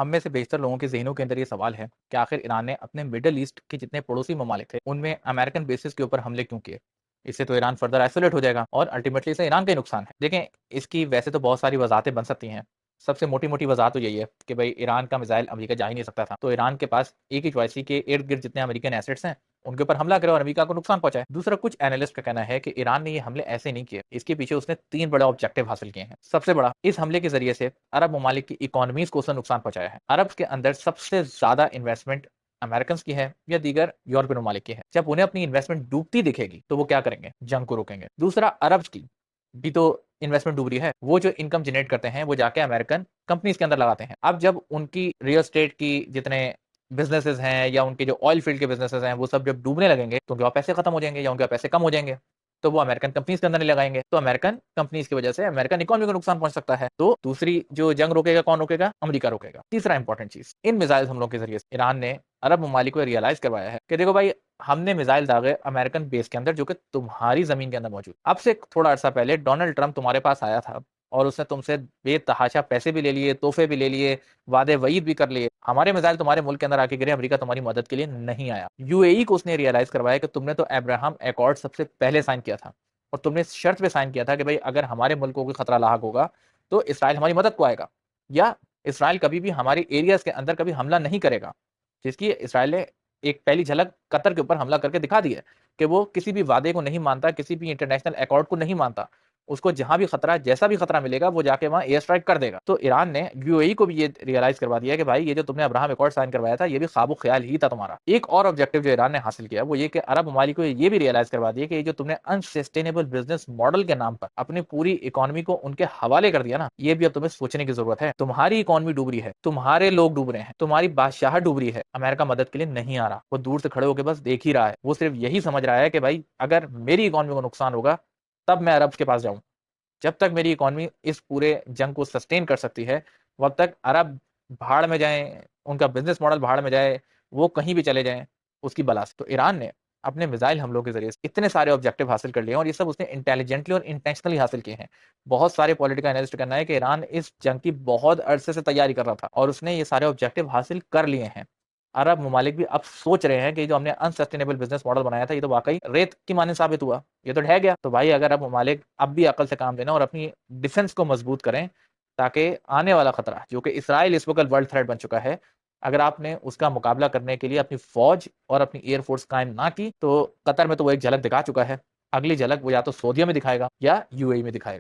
हम में से बेशतर लोगों के ज़हनों के अंदर ये सवाल है कि आखिर ईरान ने अपने मिडल ईस्ट के जितने पड़ोसी ममालिक थे, उनमें अमेरिकन बेसिस के ऊपर हमले क्यों किए? इससे तो ईरान फर्दर आइसोलेट हो जाएगा और अल्टीमेटली इससे ईरान का ही नुकसान है। देखें, इसकी वैसे तो बहुत सारी वज़ाहतें बन सकती हैं। सबसे मोटी-मोटी वज़ाहत तो यही है कि भई ईरान का मिसाइल अमेरिका जा ही नहीं सकता था। तो ईरान के पास एक ही चॉइस थी कि इर्द-गिर्द जितने अमेरिकन एसेट्स हैं, उनके ऊपर हमला करे और अमेरिका को नुकसान पहुँचाए। दूसरा, कुछ एनालिस्ट का कहना है कि ईरान ने ये हमले ऐसे नहीं किए। इसके पीछे उसने 3 बड़े ऑब्जेक्टिव हासिल किए हैं। सबसे बड़ा, इस हमले के ज़रिए से अरब ममालिक की इकोनॉमीज़ को उसने नुकसान पहुँचाया है। अरब्स के अंदर सबसे ज़्यादा इन्वेस्टमेंट अमेरिकन्स की है या दीगर यूरोपियन ममालिक की है। जब उन्हें अपनी इन्वेस्टमेंट डूबती दिखेगी, तो वो क्या करेंगे? जंग को रोकेंगे। दूसरा, अरब्स की भी तो इन्वेस्टमेंट डूब रही है। वो जो इनकम जनरेट करते हैं, वो जाके अमेरिकन कंपनीज़ के अंदर लगाते हैं। अब जब उनकी रियल एस्टेट की जितने बिज़नेसेस हैं या उनके जो ऑयल फील्ड के बिज़नेसेस हैं, वो सब जब डूबने लगेंगे, तो उनके पास पैसे खत्म हो जाएँगे या उनके पास पैसे कम हो जाएँगे। तो वो अमेरिकन कंपनीज़ के अंदर नहीं लगाएँगे। तो अमेरिकन कंपनीज़ की वजह से अमेरिकन इकोनॉमी को नुकसान पहुँच सकता है। तो दूसरी जो जंग रोकेगा, कौन रोकेगा? अमेरिका रोकेगा। तीसरा इंपॉर्टेंट चीज़, इन मिसाइल हमलों के ज़रिए से ईरान ने अरब ममालिक को रियलाइज़ करवाया है कि देखो भाई, हमने मिसाइल दागे अमेरिकन बेस के अंदर जो कि तुम्हारी ज़मीन के अंदर मौजूद। अब से थोड़ा अर्सा पहले डोनाल्ड ट्रम्प तुम्हारे पास आया था और उसने तुमसे बेतहाशा पैसे भी ले लिए, तोहफ़े भी ले लिए, वादे-वईद भी कर लिए। हमारे मिसाइल तुम्हारे मुल्क के अंदर आके गिरे, अमेरिका तुम्हारी मदद के लिए नहीं आया। यूएई को उसने रियलाइज़ करवाया कि तुमने तो अब्राहम एकॉर्ड सबसे पहले साइन किया था और तुमने इस शर्त पे साइन किया था कि भाई अगर हमारे मुल्कों को खतरा लाहक होगा, तो इसराइल हमारी मदद को आएगा या इसराइल कभी भी हमारे एरियाज़ के अंदर कभी हमला नहीं करेगा। जिसकी इसराइल ने एक पहली झलक कतर के ऊपर हमला करके दिखा दी है कि वो किसी भी वादे को नहीं मानता, किसी भी इंटरनेशनल अकॉर्ड को नहीं मानता। उसको जहाँ भी खतरा, जैसा भी खतरा मिलेगा, वो जाके वहाँ एयर स्ट्राइक कर देगा। तो ईरान ने यूएई को भी ये रियलाइज़ करवा दिया कि भाई ये जो तुमने अब्राहम अकॉर्ड साइन करवाया था, ये भी ख्वाब-ओ-ख़याल ही था तुम्हारा। एक और ऑब्जेक्टिव जो ईरान ने हासिल किया, वो ये कि अरब ममालिक को ये भी रियलाइज़ करवा दिया कि ये जो तुमने अनसस्टेनेबल बिज़नेस मॉडल के नाम पर अपनी पूरी इकोनॉमी को उनके हवाले कर दिया ना, ये भी अब तुम्हें सोचने की ज़रूरत है। तुम्हारी इकोनॉमी डूब रही है, तुम्हारे लोग डूब रहे हैं, तुम्हारी बादशाहत डूब रही है, अमेरिका मदद के लिए नहीं आ रहा। वो दूर से खड़े होके बस देख ही रहा है। वो सिर्फ़ यही समझ रहा है कि भाई अगर मेरी इकोनॉमी को नुकसान होगा, तब मैं अरब्स के पास जाऊँ। जब तक मेरी इकोनॉमी इस पूरे जंग को सस्टेन कर सकती है, वक़्त तक अरब भाड़ में जाएँ, उनका बिज़नेस मॉडल भाड़ में जाए, वो कहीं भी चले जाएँ, उसकी बला से। तो ईरान ने अपने मिसाइल हमलों के ज़रिए से इतने सारे ऑब्जेक्टिव हासिल कर लिए हैं और ये सब उसने इंटेलिजेंटली और इंटेंशनली हासिल किए हैं। बहुत सारे पॉलिटिकल एनालिस्ट का कहना है कि ईरान इस जंग की बहुत अरसे से तैयारी कर रहा था और उसने ये सारे ऑब्जेक्टिव हासिल कर लिए हैं। अरब ममालिक भी अब सोच रहे हैं कि जो हमने अनसस्टेनेबल बिज़नेस मॉडल बनाया था, ये तो वाक़ई रेत की मानद साबित हुआ। ये तो ढह गया। तो भाई अगर अरब ममालिक अब भी अक्ल से काम लें ना और अपनी डिफेंस को मज़बूत करें, ताकि आने वाला खतरा जो कि इसराइल इस वक़्त वर्ल्ड थ्रेट बन चुका है, अगर आपने उसका मुकाबला करने के लिए अपनी फ़ौज और अपनी एयर फ़ोर्स कायम ना की, तो कतर में तो वो एक झलक दिखा चुका है। अगली झलक वो या तो सऊदीया में दिखाएगा या यूएई में दिखाएगा।